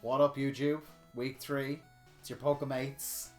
What up, YouTube? Week 3. It's your Pokemates.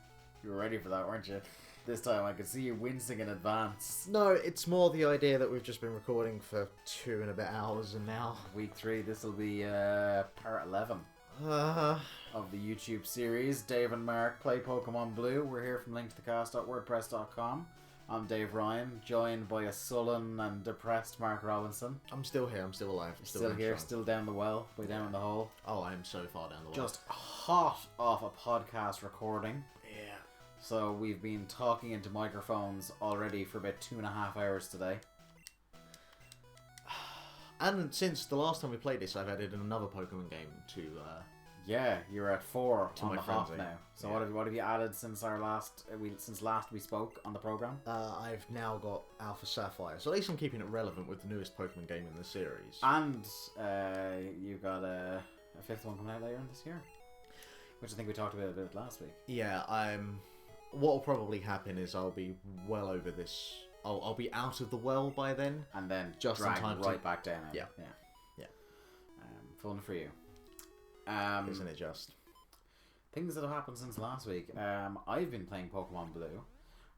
You were ready for that, weren't you? This time I could see you wincing in advance. No, it's more the idea that we've just been recording for 2 and a bit hours and now... Week 3, this will be part 11 of the YouTube series. Dave and Mark play Pokemon Blue. We're here from linktothecast.wordpress.com. I'm Dave Ryan, joined by a sullen and depressed Mark Robinson. I'm still here, I'm still alive. I'm Still here, still down the well, way down in the hole. Oh, I'm so far down the well. Just hot off a podcast recording. Yeah. So we've been talking into microphones already for about 2.5 hours today. And since the last time we played this, I've added another Pokemon game to... Yeah, you're at 4 To on my the hop frenzy. now. So Yeah. what have you added since our last we spoke on the program? I've now got Alpha Sapphire, so at least I'm keeping it relevant with the newest Pokemon game in the series. And you've got a 5th one coming out later this year, which I think we talked about a bit last week. Yeah, what will probably happen is I'll be well over this... I'll be out of the well by then. And then Just in drag time right to- back down. Yeah. Yeah. Fun for you. Isn't it just? Things that have happened since last week. I've been playing Pokemon Blue,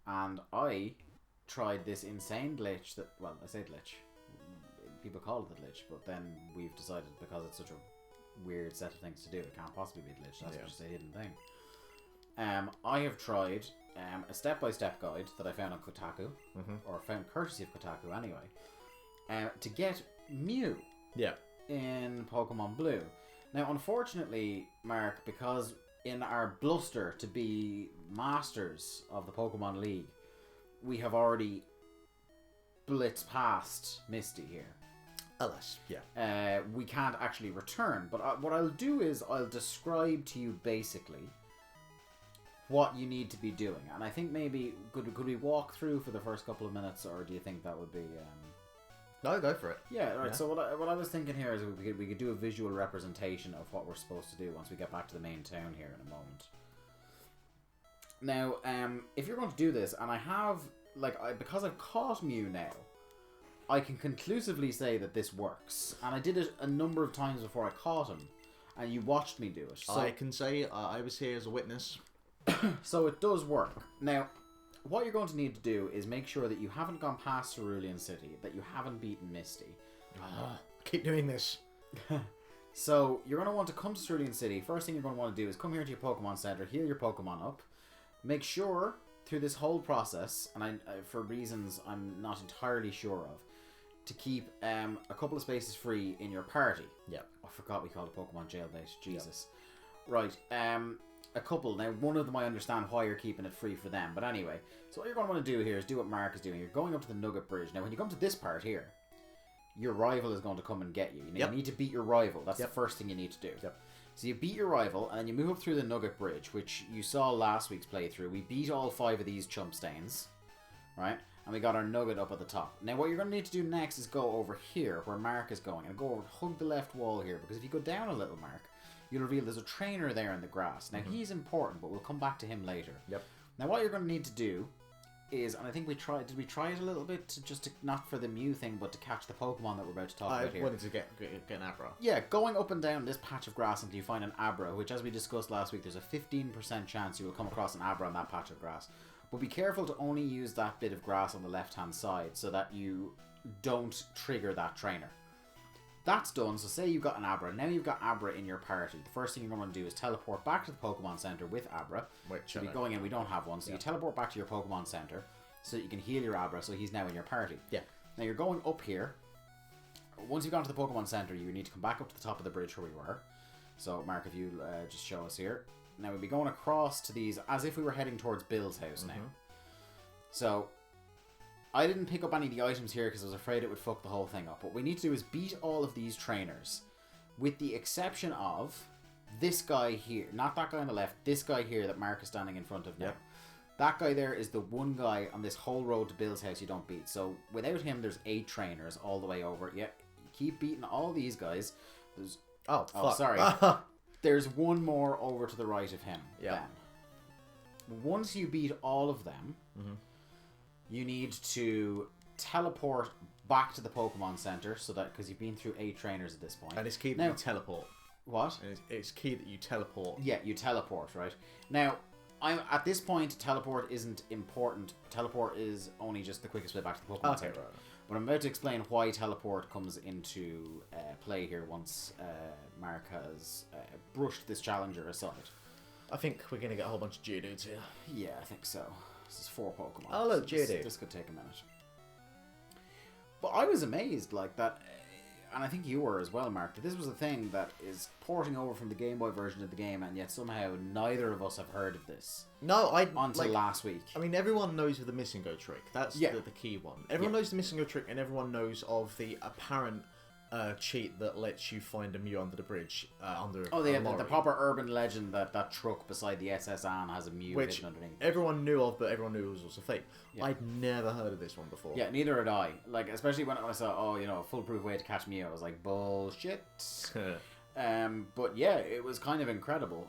and I tried this insane glitch that, well, I say glitch. People call it a glitch, but then we've decided because it's such a weird set of things to do, it can't possibly be a glitch. That's just a hidden thing. I have tried a step-by-step guide that I found on Kotaku, or found courtesy of Kotaku anyway, to get Mew Yeah. in Pokemon Blue. Now, unfortunately, Mark, because in our bluster to be masters of the Pokemon League, we have already blitzed past Misty here. Alas, yeah. We can't actually return, but what I'll do is I'll describe to you basically what you need to be doing. And I think maybe, could we walk through for the first couple of minutes, or do you think that would be... No, go for it. Yeah, right. Yeah. So what I was thinking here is we could do a visual representation of what we're supposed to do once we get back to the main town here in a moment. Now, if you're going to do this, and I have, because I've caught Mew now, I can conclusively say that this works. And I did it a number of times before I caught him, and you watched me do it. So, I can say I was here as a witness. so it does work. Now, what you're going to need to do is make sure that you haven't gone past Cerulean City, that you haven't beaten Misty. I keep doing this. So, you're going to want to come to Cerulean City. First thing you're going to want to do is come here to your Pokemon Center, heal your Pokemon up. Make sure, through this whole process, and for reasons I'm not entirely sure of, to keep a couple of spaces free in your party. Yep. I forgot we called it Pokemon Jailbait. Jesus. Yep. Right, a couple. Now, one of them I understand why you're keeping it free for them. But anyway, so what you're going to want to do here is do what Mark is doing. You're going up to the Nugget Bridge. Now, when you come to this part here, your rival is going to come and get you. You need to beat your rival. That's the first thing you need to do. Yep. So you beat your rival, and then you move up through the Nugget Bridge, which you saw last week's playthrough. We beat all 5 of these chump stains, right? And we got our Nugget up at the top. Now, what you're going to need to do next is go over here, where Mark is going, and go over, hug the left wall here, because if you go down a little, Mark, you'll reveal there's a trainer there in the grass. Now, he's important, but we'll come back to him later. Yep. Now, what you're going to need to do is, and I think did we try it a little bit, not for the Mew thing, but to catch the Pokemon that we're about to talk about here. I wanted to get an Abra. Yeah, going up and down this patch of grass until you find an Abra, which, as we discussed last week, there's a 15% chance you will come across an Abra on that patch of grass. But be careful to only use that bit of grass on the left-hand side so that you don't trigger that trainer. That's done, so say you've got an Abra. Now you've got Abra in your party. The first thing you're going to do is teleport back to the Pokemon Center with Abra. Which, be going in, we don't have one, so you teleport back to your Pokemon Center so that you can heal your Abra, so he's now in your party. Yeah. Now you're going up here. Once you've gone to the Pokemon Center, you need to come back up to the top of the bridge where we were. So, Mark, if you just show us here. Now we'll be going across to these as if we were heading towards Bill's house now. So, I didn't pick up any of the items here because I was afraid it would fuck the whole thing up. What we need to do is beat all of these trainers, with the exception of this guy here. Not that guy on the left, this guy here that Mark is standing in front of now. Yep. That guy there is the one guy on this whole road to Bill's house you don't beat. So without him, there's 8 trainers all the way over. Yeah, you keep beating all these guys. There's fuck. Sorry. There's one more over to the right of him. Yeah. Then. Once you beat all of them, you need to teleport back to the Pokemon Center, so that because you've been through 8 trainers at this point. And it's keeping now, the teleport. What? And it's key that you teleport. Yeah, you teleport, right? Now, I'm at this point, teleport isn't important. Teleport is only just the quickest way back to the Pokemon Center. Right. But I'm about to explain why teleport comes into play here once Mark has brushed this challenger aside. I think we're going to get a whole bunch of Geodudes here. Yeah, I think so. This is 4 Pokemon. Oh, look, so Geodude. This could take a minute. But I was amazed, like, that, and I think you were as well, Mark, that this was a thing that is porting over from the Game Boy version of the game, and yet somehow neither of us have heard of this. No, until last week. I mean, everyone knows of the Missing Go trick. That's the key one. Everyone knows the Missing Go trick, and everyone knows of the apparent cheat that lets you find a Mew under the bridge, under the proper urban legend that truck beside the SS Anne has a Mew hidden underneath. Everyone knew of, but everyone knew it was also fake. Yeah. I'd never heard of this one before. Yeah, neither had I. Like, especially when I saw, a foolproof way to catch Mew, I was like, bullshit. But yeah, it was kind of incredible.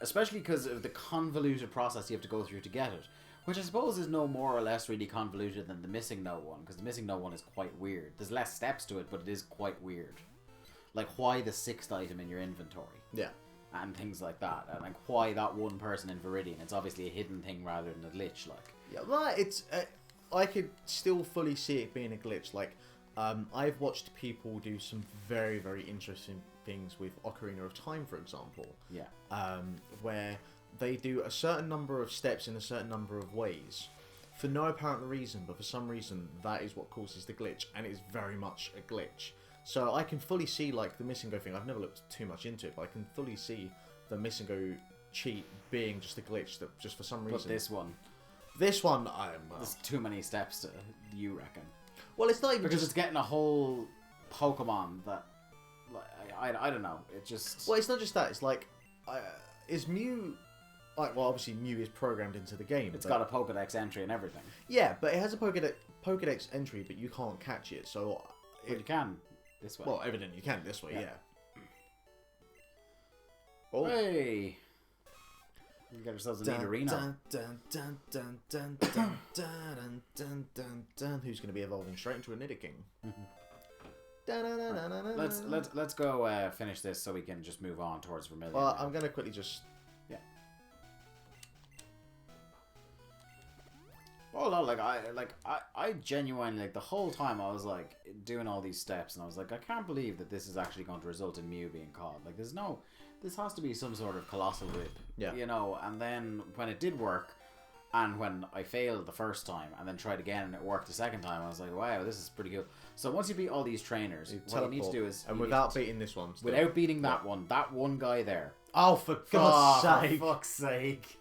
Especially because of the convoluted process you have to go through to get it. Which I suppose is no more or less really convoluted than the Missing No one, because the Missing No one is quite weird. There's less steps to it, but it is quite weird. Like, why the 6th item in your inventory? Yeah. And things like that. And like, why that one person in Viridian? It's obviously a hidden thing rather than a glitch, like. Yeah, well, it's... I could still fully see it being a glitch. Like, I've watched people do some very, very interesting things with Ocarina of Time, for example. Yeah. Where they do a certain number of steps in a certain number of ways for no apparent reason, but for some reason that is what causes the glitch, and it's very much a glitch. So I can fully see, like, the Missing Go thing. I've never looked too much into it, but I can fully see the Missing Go cheat being just a glitch that just for some reason. But this one, there's too many steps to, you reckon? Well, it's not even because just... it's getting a whole Pokemon that, like, I don't know. It just... Well, it's not just that. It's like, is Mew... Like, well, obviously Mew is programmed into the game. It's got a Pokedex entry and everything. Yeah, but it has a Pokedex entry, but you can't catch it, so... But you can this way. Well, evidently you can this way, yeah. Oh. Hey! We get ourselves a neat arena. Who's going to be evolving straight into a Nidoking? Let's go finish this so we can just move on towards Vermilion. Well, I'm going to quickly just... Oh no, I genuinely, like, the whole time I was like doing all these steps, and I was like, I can't believe that this is actually going to result in Mew being caught. Like, this has to be some sort of colossal rip. Yeah. And then when it did work, and when I failed the first time, and then tried again and it worked the second time, I was like, wow, this is pretty cool. So once you beat all these trainers, what you need to do is... And without beating this one. Still. Without beating that one guy there. Oh, for God's sake. For fuck's sake.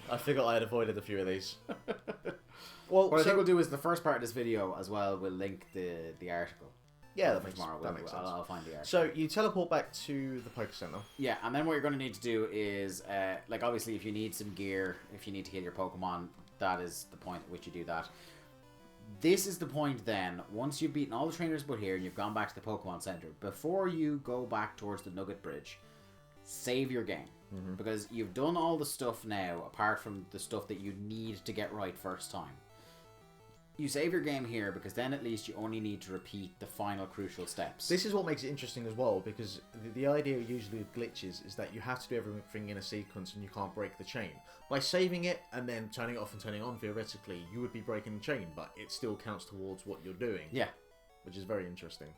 I figured I had avoided a few of these. Well, what I think we'll do is the first part of this video as well, we'll link the article. Yeah, that makes sense. I'll find the article. So you teleport back to the Poké Center. Yeah, and then what you're going to need to do is, like, obviously if you need some gear, if you need to heal your Pokemon, that is the point at which you do that. This is the point then, once you've beaten all the trainers but here and you've gone back to the Pokemon Center, before you go back towards the Nugget Bridge, save your game. Mm-hmm. Because you've done all the stuff now, apart from the stuff that you need to get right first time. You save your game here, because then at least you only need to repeat the final crucial steps. This is what makes it interesting as well, because the idea usually with glitches is that you have to do everything in a sequence and you can't break the chain. By saving it and then turning it off and turning it on, theoretically, you would be breaking the chain, but it still counts towards what you're doing. Yeah. Which is very interesting.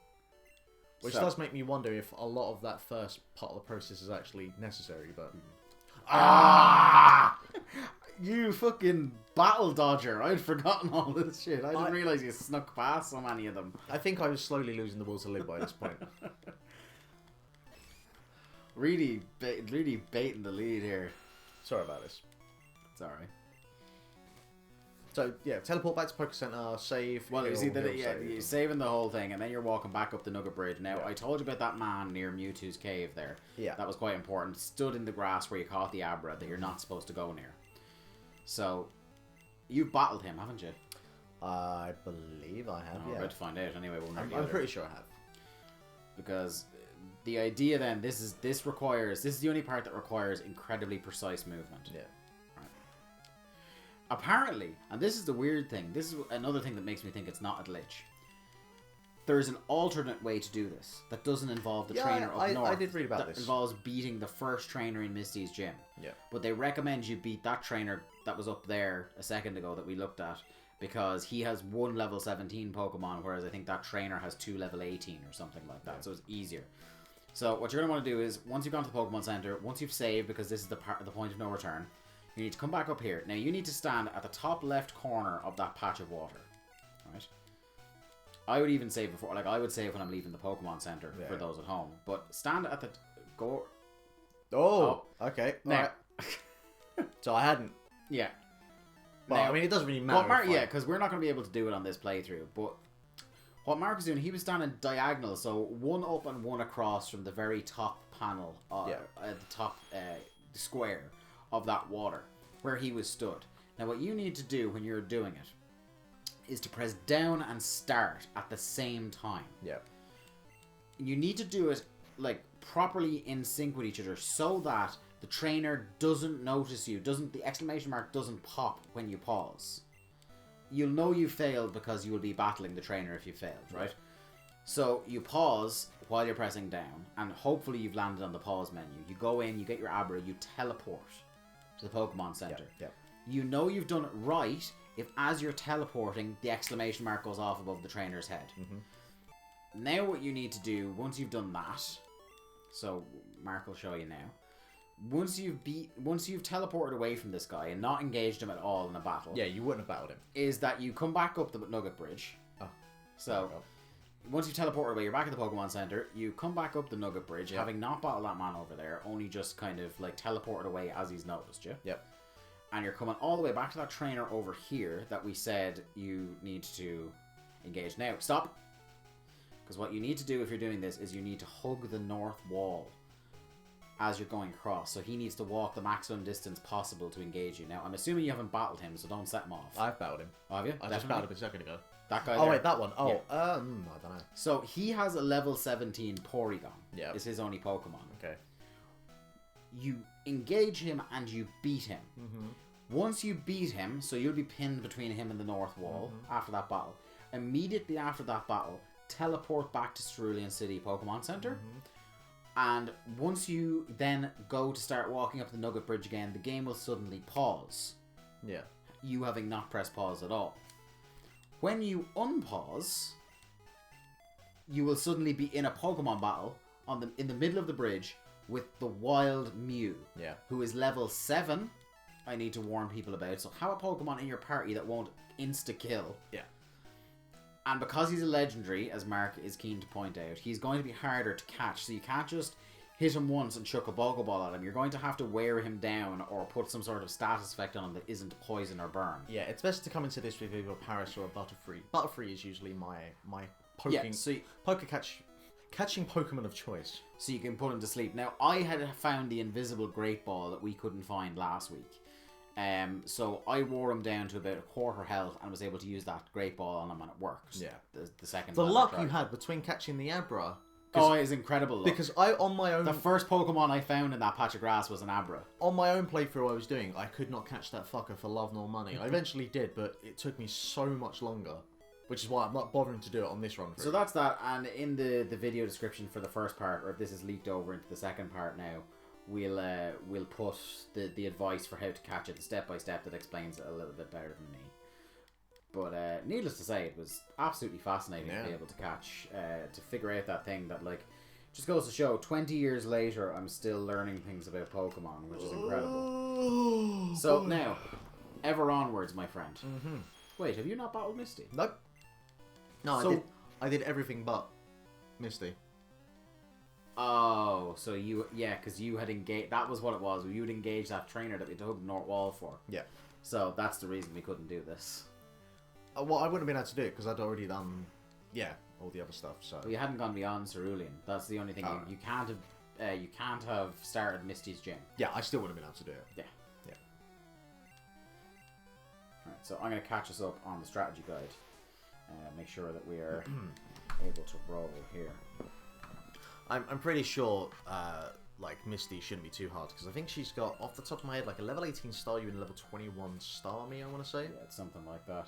Which does make me wonder if a lot of that first part of the process is actually necessary, but... Ah! You fucking battle dodger. I'd forgotten all this shit. I didn't realise you snuck past so many of them. I think I was slowly losing the will to live by this point. really baiting the lead here. Sorry about this. It's alright. So, yeah, teleport back to Poké Center, save... Well, you see, you're saving the whole thing, and then you're walking back up the Nugget Bridge. Now, I told you about that man near Mewtwo's cave there. Yeah. That was quite important. Stood in the grass where you caught the Abra that you're not supposed to go near. So, you've battled him, haven't you? I believe I have, We're about to find out anyway. I'm pretty sure I have. Because the idea then, this is the only part that requires incredibly precise movement. Yeah. Apparently, and this is the weird thing, this is another thing that makes me think it's not a glitch. there's an alternate way to do this that doesn't involve the trainer up north. I did read about that this. Involves beating the first trainer in Misty's gym. Yeah. But they recommend you beat that trainer that was up there a second ago that we looked at, because he has 1 level 17 Pokemon, whereas I think that trainer has 2 level 18 or something like that. Yeah. So it's easier. So what you're going to want to do is, once you've gone to the Pokemon Center, once you've saved, because this is the point of no return, you need to come back up here. Now you need to stand at the top left corner of that patch of water. Right? I would even save before, like I would save when I'm leaving the Pokemon Center for those at home. But stand at the Okay. Now, so I hadn't. Yeah. Well, now, I mean, it doesn't really matter. Yeah, because we're not going to be able to do it on this playthrough. But what Mark was doing, he was standing diagonal, so 1 up and 1 across from the very top panel, at the top square of that water, where he was stood. Now, what you need to do when you're doing it is to press down and start at the same time. Yeah. You need to do it like properly in sync with each other, so that the trainer doesn't notice you, the exclamation mark doesn't pop when you pause. You'll know you failed because you will be battling the trainer if you failed, right? So you pause while you're pressing down, and hopefully you've landed on the pause menu. You go in, you get your Abra, you teleport to the Pokemon Center. Yeah. You know you've done it right if, as you're teleporting, the exclamation mark goes off above the trainer's head. Mm-hmm. Now what you need to do, once you've done that, so Mark will show you now, once you've teleported away from this guy and not engaged him at all in a battle... Yeah, you wouldn't have battled him. ...is that you come back up the Nugget Bridge. Oh. So, once you've teleported away, you're back at the Pokemon Center, you come back up the Nugget Bridge, having not battled that man over there, only just kind of, like, teleported away as he's noticed you. Yep. And you're coming all the way back to that trainer over here that we said you need to engage. Now, stop! Because what you need to do if you're doing this is you need to hug the north wall as you're going across. So he needs to walk the maximum distance possible to engage you. Now, I'm assuming you haven't battled him, so don't set him off. I've battled him. Oh, have you? I just battled him a second ago. That guy there. Wait, that one. Oh, yeah. I don't know. So he has a level 17 Porygon. Yeah. Is his only Pokemon. Okay. You engage him and you beat him. Mm-hmm. Once you beat him, so you'll be pinned between him and the north wall after that battle. Immediately after that battle, teleport back to Cerulean City Pokemon Center. Mm-hmm. And once you then go to start walking up the Nugget Bridge again, the game will suddenly pause. Yeah. You having not pressed pause at all. When you unpause, you will suddenly be in a Pokemon battle in the middle of the bridge with the wild Mew. Yeah. Who is level 7, I need to warn people about. So have a Pokemon in your party that won't insta-kill. Yeah. And because he's a legendary, as Mark is keen to point out, he's going to be harder to catch. So you can't just hit him once and chuck a Pokeball at him. You're going to have to wear him down or put some sort of status effect on him that isn't poison or burn. Yeah, it's best to come into this with either a Paris or a Butterfree. Butterfree is usually my poking, catching Pokemon of choice. So you can put him to sleep. Now, I had found the invisible Great Ball that we couldn't find last week. So I wore him down to about a quarter health and was able to use that Great Ball on him, and it worked. Yeah. The second. The luck you had between catching the Abra. Oh, it is incredible. Luck. Because on my own, the first Pokemon I found in that patch of grass was an Abra. On my own playthrough I was doing, I could not catch that fucker for love nor money. I eventually did, but it took me so much longer. Which is why I'm not bothering to do it on this run through. So that's that, and in the video description for the first part, or if this is leaked over into the second part now, we'll put the advice for how to catch it, the step-by-step that explains it a little bit better than me. But needless to say, it was absolutely fascinating to be able to catch, to figure out that thing that, like, just goes to show, 20 years later, I'm still learning things about Pokemon, which is incredible. So now, ever onwards, my friend. Mm-hmm. Wait, have you not battled Misty? Nope. No, So, I did everything but Misty. Oh, so because you had engaged, that was what it was, you had engaged that trainer that we took the North Wall for. Yeah. So that's the reason we couldn't do this. Well, I wouldn't have been able to do it because I'd already done, all the other stuff. So. Well, you hadn't gone beyond Cerulean. That's the only thing. You can't have started Misty's gym. Yeah, I still wouldn't have been able to do it. Yeah. Alright, so I'm going to catch us up on the strategy guide. Make sure that we are able to roll here. I'm pretty sure, Misty shouldn't be too hard, because I think she's got, off the top of my head, like a level 18 Staryu and a level 21 Starmie, I want to say. Yeah, it's something like that.